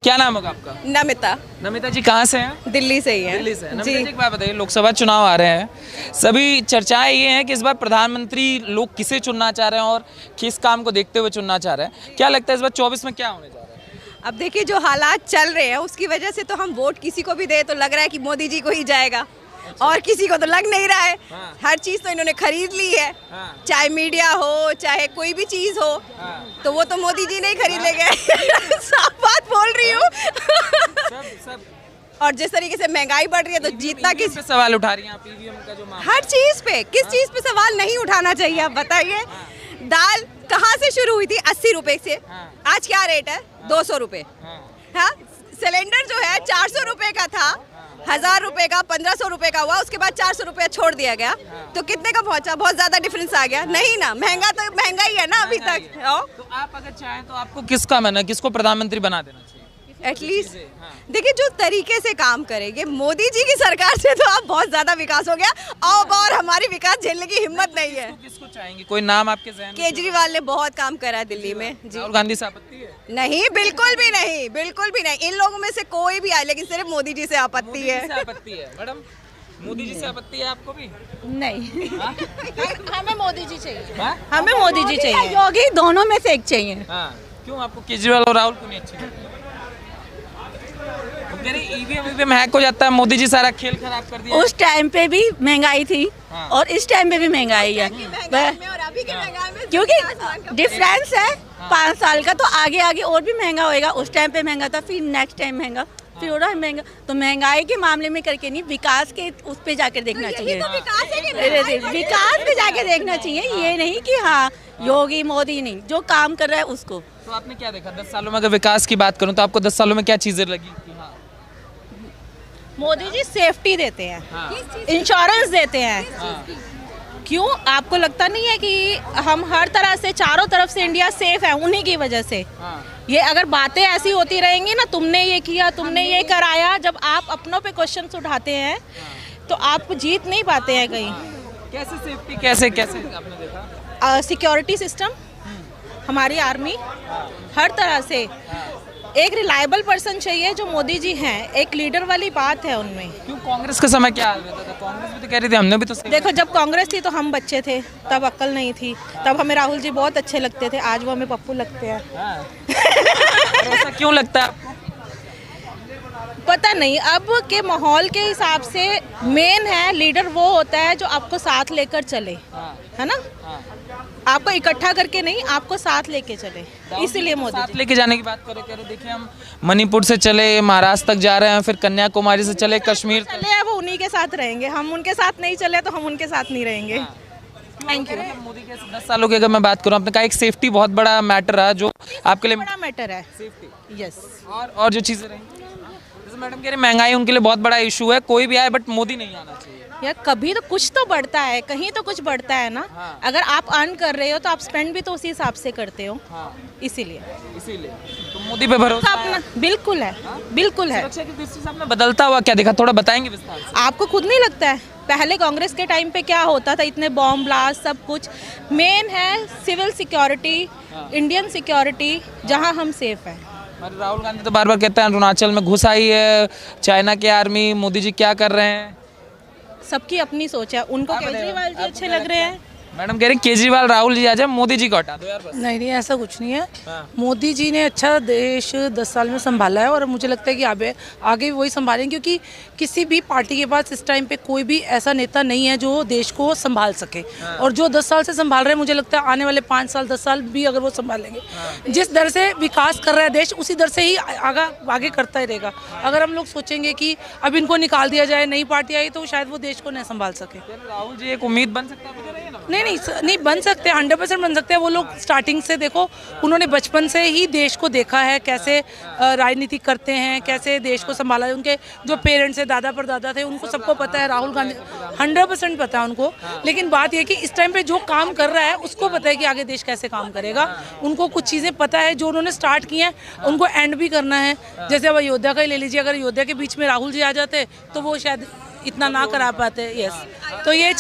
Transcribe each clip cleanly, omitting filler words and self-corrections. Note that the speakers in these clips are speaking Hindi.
क्या नाम होगा आपका? नमिता। नमिता जी कहाँ से हैं? दिल्ली से ही है। दिल्ली से। नमिता जी। जी एक बात बताइए, लोकसभा चुनाव आ रहे हैं, सभी चर्चाएं ये हैं कि इस बार प्रधानमंत्री लोग किसे चुनना चाह रहे हैं और किस काम को देखते हुए चुनना चाह रहे हैं। क्या लगता है इस बार 24 में क्या होने जा रहा है? अब देखिए जो हालात चल रहे हैं उसकी वजह से तो हम वोट किसी को भी दे तो लग रहा है कि मोदी जी को ही जाएगा। और किसी को तो लग नहीं रहा है। हाँ। हर चीज तो इन्होंने खरीद ली है। हाँ। चाहे मीडिया हो चाहे कोई भी चीज हो। हाँ। तो वो तो मोदी जी नहीं खरीद ले गए। साफ बात बोल रही हूँ। सब और जिस तरीके से महंगाई बढ़ रही है तो जीतना किस पे सवाल उठा रही हैं आप? ईवीएम का जो मामला, हर चीज पे किस चीज पे सवाल नहीं उठाना चाहिए आप बताइए। दाल कहाँ से शुरू हुई थी? 80 रुपए से। आज क्या रेट है? 200 रुपए। हाँ, सिलेंडर जो है 400 रुपए का था, 1000 रुपए का 1500 रुपए का हुआ, उसके बाद 400 रुपए छोड़ दिया गया। तो कितने का पहुंचा? बहुत ज्यादा डिफरेंस आ गया नहीं ना। महंगा तो महंगा ही है ना अभी तक। तो आप अगर चाहें तो आपको किसका मन है, किसको प्रधानमंत्री बना देना चाहिए? एटलीस्ट देखिए जो तरीके से काम करेंगे मोदी जी की सरकार से तो आप बहुत ज्यादा विकास हो गया। अब और हमारी विकास झेलने की हिम्मत नहीं है। किसको चाहेंगे? कोई नाम आपके ज़हन में? केजरीवाल ने बहुत काम करा दिल्ली में। जी राहुल गांधी से आपत्ति है? नहीं, बिल्कुल भी नहीं, बिल्कुल भी नहीं। इन लोगों में से कोई भी आए लेकिन सिर्फ मोदी जी से आपत्ति है। मोदी जी से आपत्ति है मैडम? मोदी जी से आपत्ति है आपको भी? नहीं। हमें मोदी जी चाहिए। हाँ? हमें मोदी जी चाहिए। योगी दोनों में से एक चाहिए। हाँ। क्यों आपको केजरीवाल और राहुल को नहीं अच्छे लगते? ईवीएम हैक हो जाता है, मोदी जी सारा खेल खराब कर दिया। उस टाइम पे भी महंगाई थी हाँ। और इस टाइम पे भी महंगाई है। और अभी की महंगाई में क्योंकि डिफरेंस है 5 साल का, तो आगे आगे और भी महंगा होएगा। उस टाइम पे महंगा था, फिर नेक्स्ट टाइम महंगा, फिर और महंगा। तो महंगाई के मामले में करके नहीं, विकास के उस पे जाकर देखना चाहिए। विकास पे जाके देखना चाहिए, ये नहीं कि हाँ योगी मोदी नहीं, जो काम कर रहा है उसको। तो आपने क्या देखा 10 सालों में? अगर विकास की बात करूं तो आपको 10 सालों में क्या चीजें लगी? हाँ। मोदी जी सेफ्टी देते हैं, हाँ। इंश्योरेंस देते हैं। हाँ। क्यों आपको लगता नहीं है कि हम हर तरह से चारों तरफ से इंडिया सेफ है उन्हीं की वजह से? हाँ। ये अगर बातें ऐसी होती रहेंगी ना, तुमने ये किया, तुमने ये कराया, जब आप अपनों पे क्वेश्चन उठाते हैं तो आप जीत नहीं पाते हैं कहीं। कैसे सेफ्टी, कैसे कैसे आपने देखा? सिक्योरिटी सिस्टम, हमारी आर्मी, हर तरह से एक रिलायबल पर्सन चाहिए जो मोदी जी हैं। एक लीडर वाली बात है उनमें। क्यों कांग्रेस के समय क्या हाल रहता था? कांग्रेस भी तो कह रही थी हमने भी तो देखो जब कांग्रेस थी तो हम बच्चे थे, तब अक्ल नहीं थी, तब हमें राहुल जी बहुत अच्छे लगते थे, आज वो हमें पप्पू लगते हैं। हाँ। और ऐसा क्यों लगता है आपको? पता नहीं, अब के माहौल के हिसाब से मेन है लीडर वो होता है जो आपको साथ लेकर चले, हाँ। है ना? हाँ। आपको इकट्ठा करके नहीं, आपको साथ लेके चले, इसीलिए मोदी साथ जी। लेके जाने की बात कह रहे देखिए, हम मणिपुर से चले, महाराष्ट्र तक जा रहे हैं, फिर कन्याकुमारी से चले कश्मीर तक। चले हैं वो उन्हीं के साथ रहेंगे, हम उनके साथ नहीं चले तो हम उनके साथ नहीं रहेंगे। Thank you. मोदी के 10 सालों की अगर मैं बात करूं, आपने कहा एक सेफ्टी बहुत बड़ा मैटर है जो आपके लिए बड़ा मैटर है। सेफ्टी। यस। और जो चीजें रही, जैसे मैडम कह रही महंगाई उनके लिए बहुत बड़ा इशू है, कोई भी आए बट मोदी नहीं आना चाहिए। यार कभी तो कुछ तो बढ़ता है, कहीं तो कुछ बढ़ता है ना। हाँ। अगर आप अर्न कर रहे हो तो आप स्पेंड भी तो उसी हिसाब से करते हो। हाँ। इसीलिए तो मोदी पे भरोसा तो अपना बिल्कुल है, बिल्कुल है। सुरक्षा की दृष्टि से आपने बदलता हुआ क्या देखा? थोड़ा बताएंगे विस्तार से। आपको खुद नहीं लगता है पहले कांग्रेस के टाइम पे क्या होता था? इतने बॉम्ब ब्लास्ट सब कुछ। मेन है सिविल सिक्योरिटी, इंडियन सिक्योरिटी, जहां हम सेफ हैं। हमारे राहुल गांधी तो बार बार कहते हैं अरुणाचल में घुस आई है चाइना की आर्मी, मोदी जी क्या कर रहे हैं? सबकी अपनी सोच है। उनको केजरीवाल जी अच्छे लग रहे हैं। मैडम कह रही केजरीवाल राहुल जी आ जाए, मोदी जी को हटा दो यार बस। नहीं नहीं, ऐसा कुछ नहीं है। हाँ। मोदी जी ने अच्छा देश 10 साल में संभाला है और मुझे लगता है कि आगे आगे भी वही संभालेंगे, क्योंकि किसी भी पार्टी के पास इस टाइम पे कोई भी ऐसा नेता नहीं है जो देश को संभाल सके। हाँ। और जो 10 साल से संभाल रहे हैं, मुझे लगता है आने वाले 5 साल 10 साल भी अगर वो संभालेंगे, जिस दर से विकास कर रहा है देश, उसी दर से ही आगे करता ही रहेगा। अगर हम लोग सोचेंगे कि अब इनको निकाल दिया जाए, नई पार्टी आई, तो शायद वो देश को नहीं संभाल सके। राहुल जी एक उम्मीद बन सकता है? नहीं बन सकते, 100% बन सकते हैं। वो लोग स्टार्टिंग से देखो, उन्होंने बचपन से ही देश को देखा है कैसे राजनीति करते हैं, कैसे देश को संभाला है। उनके जो पेरेंट्स है, दादा परदादा थे, उनको सबको पता है। राहुल गांधी 100% पता है उनको। लेकिन बात यह कि इस टाइम पे जो काम कर रहा है उसको पता है कि आगे देश कैसे काम करेगा। उनको कुछ चीज़ें पता है जो उन्होंने स्टार्ट की हैं, उनको एंड भी करना है। जैसे अब अयोध्या का ही ले लीजिए, अगर अयोध्या के बीच में राहुल जी आ जाते तो वो शायद इतना ना करा पाते। यस, तो ये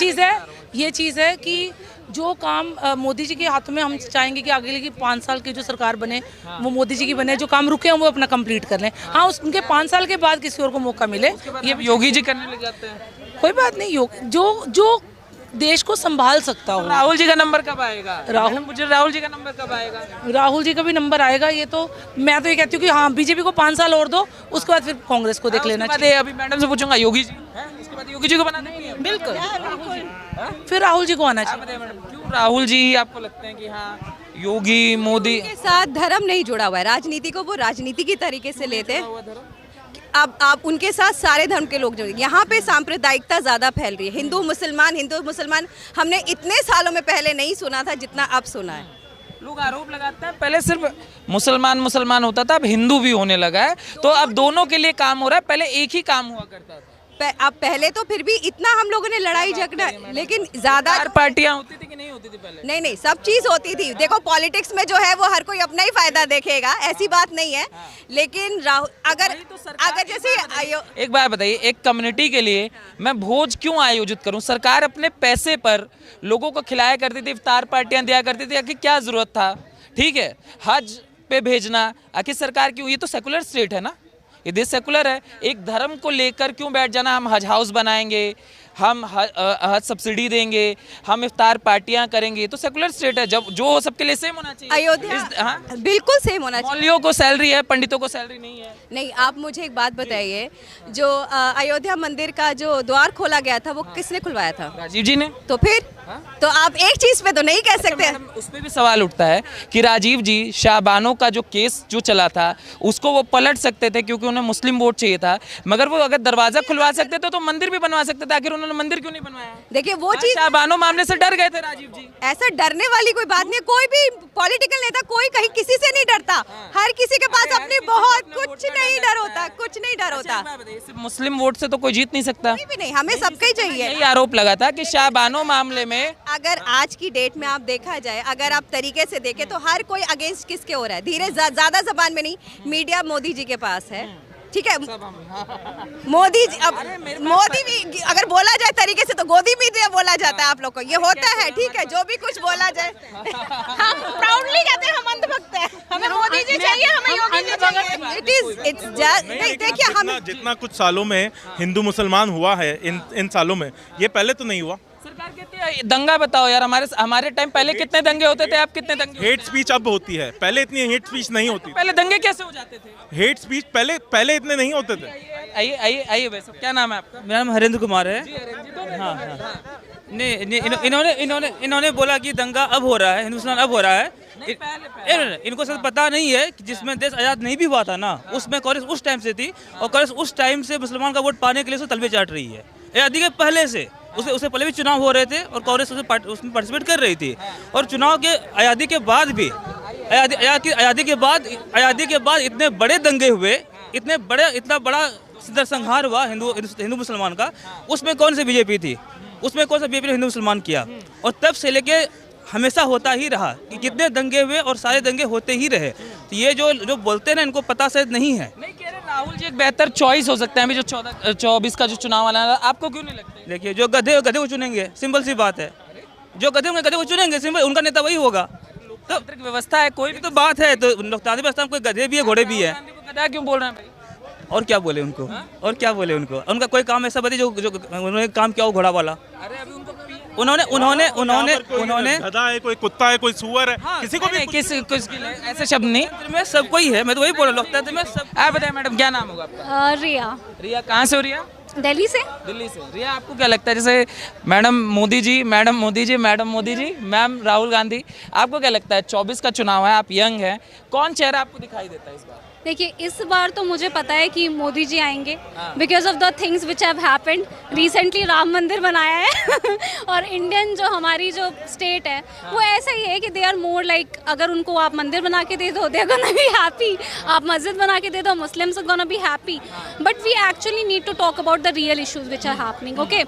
चीज़ है कि जो काम मोदी जी के हाथों में, हम चाहेंगे कि अगले की 5 साल की जो सरकार बने वो मोदी जी की बने, जो काम रुके हैं वो अपना कंप्लीट कर लें। हाँ, उनके 5 साल के बाद किसी और को मौका मिले, ये योगी जी करने लग जाते हैं। कोई बात नहीं। जो देश को संभाल सकता हो। राहुल जी का नंबर कब आएगा? राहुल राहुल जी का नंबर कब आएगा? राहुल जी का भी नंबर आएगा। ये तो मैं तो ये कहती हूँ कि हाँ, बीजेपी को 5 साल और दो, उसके बाद फिर कांग्रेस को देख लेना चाहिए। अभी मैडम से पूछूंगा, योगी जी उसके बाद योगी जी को बना देंगे? बिल्कुल, फिर राहुल जी को आना चाहिए। मैडम क्यों राहुल जी ही आपको लगते हैं कि हाँ योगी मोदी के साथ धर्म नहीं जुड़ा हुआ है, राजनीति को वो राजनीति की तरीके से लेते हैं। अब आप उनके साथ सारे धर्म के लोग जो यहाँ पे सांप्रदायिकता ज़्यादा फैल रही है। हिंदू मुसलमान हमने इतने सालों में पहले नहीं सुना था जितना अब सुना है। लोग आरोप लगाते हैं पहले सिर्फ मुसलमान होता था, अब हिंदू भी होने लगा है, तो अब दोनों के लिए काम हो रहा है। पहले एक ही काम हुआ करता था। अब पहले तो फिर भी इतना हम लोगों ने लड़ाई झगड़ा, लेकिन ज्यादा पार्टियां होती थी कि नहीं होती थी पहले? नहीं, सब चीज होती थी। देखो पॉलिटिक्स में जो है वो हर कोई अपना ही फायदा देखेगा, ऐसी बात नहीं है। लेकिन अगर जैसे एक बात बताइए, एक कम्युनिटी के लिए मैं भोज क्यों आयोजित करूं? सरकार अपने पैसे पर लोगों को खिलाया करती थी, इफ्तार पार्टियां दिया करती थी, आखिर क्या जरूरत था? ठीक है, हज पे भेजना आखिर सरकार क्यों? ये तो सेकुलर स्टेट है ना, ये देश सेकुलर है। एक धर्म को लेकर क्यों बैठ जाना? हम हज हाउस बनाएंगे, हम हज सब्सिडी देंगे, हम इफ्तार पार्टियां करेंगे, तो सेकुलर स्टेट है। जब जो हो सबके लिए सेम होना चाहिए। अयोध्या बिल्कुल सेम होना चाहिए। मौलवियों को सैलरी है, पंडितों को सैलरी नहीं है। नहीं, आप मुझे एक बात बताइए, जो अयोध्या मंदिर का जो द्वार खोला गया था वो किसने खुलवाया था? राजीव जी ने। तो फिर तो आप एक चीज पे तो नहीं कह सकते। उस पे भी सवाल उठता है कि राजीव जी शाहबानो का जो केस जो चला था उसको वो पलट सकते थे क्योंकि उन्हें मुस्लिम वोट चाहिए था, मगर वो अगर दरवाजा खुलवा सकते थे तो मंदिर भी बनवा सकते थे। आखिर उन्होंने मंदिर क्यों नहीं बनवाया? देखिए वो चीज, शाहबानो मामले से डर गए थे राजीव जी। ऐसा डरने वाली कोई बात नहीं है। कोई भी पॉलिटिकल नेता कोई कहीं किसी से नहीं डरता। हर किसी के पास अपनी बहुत कुछ नहीं डर होता, कुछ नहीं डर होता। मुस्लिम वोट से तो कोई जीत नहीं सकता। भी नहीं, हमें सबका ही चाहिए। यही आरोप लगा था कि शाहबानो मामले में अगर आज की डेट में आप देखा जाए, अगर आप तरीके से देखें तो हर कोई अगेंस्ट किसके हो रहा है? धीरे ज्यादा जबान में नहीं, मीडिया मोदी जी के पास है, ठीक है। मोदी जी, अब मोदी भी अगर बोला जाए तरीके से तो गोदी भी दिया बोला जाता है आप लोग को, ये होता है, ठीक है। जो भी कुछ बोला जाए हम प्राउडली कहते हैं हम अंधभक्त हैं, हमें मोदी जी चाहिए, हमें योगी जी चाहिए। इट्स जस्ट, देखिए हम जितना कुछ सालों में हिंदू मुसलमान हुआ है इन सालों में, ये पहले तो नहीं हुआ। सरकार कहती है दंगा बताओ यार, हमारे टाइम पहले कितने दंगे होते थे, आप कितने दंगे? हेट स्पीच अब होती है, पहले इतनी हेट स्पीच नहीं होती। पहले दंगे कैसे हो जाते थे? हेट स्पीच पहले इतने नहीं होते थे। आइए वैसे क्या नाम है आपका? मेरा नाम हरेंद्र कुमार है। हाँ हाँ, नहीं इन्होंने बोला कि दंगा अब हो रहा है, हिंदुस्तान अब हो रहा है। इनको सब पता नहीं है कि जिसमें देश आज़ाद नहीं भी हुआ था ना, उसमें कांग्रेस उस टाइम से थी, और कांग्रेस उस टाइम से मुसलमान का वोट पाने के लिए तलवे चाट रही है। आज़ादी के पहले से, उससे पहले भी चुनाव हो रहे थे और कांग्रेस उसमें पार्टिसिपेट कर रही थी। और चुनाव के आज़ादी के बाद भी, आज़ादी के बाद इतने बड़े दंगे हुए, इतना बड़ा संहार हुआ हिंदू मुसलमान का, उसमें कौन सी बीजेपी थी? उसमें कौन सा बीजेपी ने हिंदू मुसलमान किया? और तब से लेके हमेशा होता ही रहा कि कितने दंगे हुए और सारे दंगे होते ही रहे। तो ये जो बोलते हैं ना, इनको पता शायद नहीं है। नहीं कह रहे राहुल जी एक बेहतर चॉइस हो सकते हैं अभी जो 24 का जो चुनाव वाला है, आपको क्यों नहीं लगता? देखिए, जो गधे को चुनेंगे, सिंपल सी बात है, जो गधे को चुनेंगे, सिंपल, उनका नेता वही होगा। तो व्यवस्था है, कोई भी तो बात है, तो लोकतांत्रिक व्यवस्था में कोई गधे भी है, घोड़े भी है। गधा क्यों बोल रहे हैं भाई? और क्या बोले उनको? और क्या बोले उनको? उनका कोई काम ऐसा बताइए जो उन्होंने काम किया हो घोड़ा वाला। अरे अभी उनको उन्होंने गधा है, कोई कुत्ता है, कोई सुअर है, किसी को भी किसी ऐसे शब्द नहीं में सबको ही है। मैं तो वही बोल रहा हूँ, मैं सब। आप बताइए मैडम, क्या नाम होगा आपका? रिया। रिया कहाँ से हो? रिया दिल्ली से। दिल्ली से। रिया आपको क्या लगता है, जैसे मैडम मोदी जी, मैम राहुल गांधी, आपको क्या लगता है 24 का चुनाव है, आप यंग हैं, कौन चेहरा आपको दिखाई देता है इस बार? देखिए, इस बार तो मुझे पता है कि मोदी जी आएंगे, because of the things which have happened recently. Ram मंदिर बनाया है और इंडियन जो हमारी जो स्टेट है वो ऐसा ही है कि दे आर मोर लाइक, अगर उनको आप मंदिर बना के दे दो they are gonna be happy, आप मस्जिद बना के दे दो Muslims are gonna be happy. But we actually need to talk about the real issues which are happening. Okay,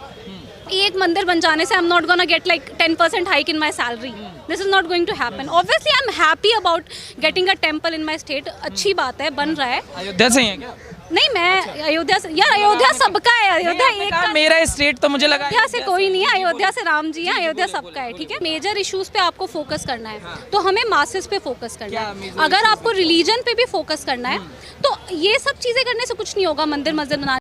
एक मंदिर बन जाने से I am not gonna get like 10% hike in my salary, this is not going to happen. Obviously I am happy about getting a temple in my state, अच्छी बात है, बन रहा है। अयोध्या से ही है क्या? नहीं मैं अयोध्या से, यार अयोध्या सबका है, अयोध्या एक का मेरा स्टेट तो मुझे लगा अयोध्या से कोई नहीं है, अयोध्या से राम जी हैं, अयोध्या सबका है, ठीक है। मेजर इश्यूज पे आपको फोकस करना है तो हमें मासेस पे फोकस करना है। अगर आपको रिलीजन पे भी फोकस करना है तो ये सब चीजें करने से कुछ नहीं होगा। मंदिर मस्जिद बनाने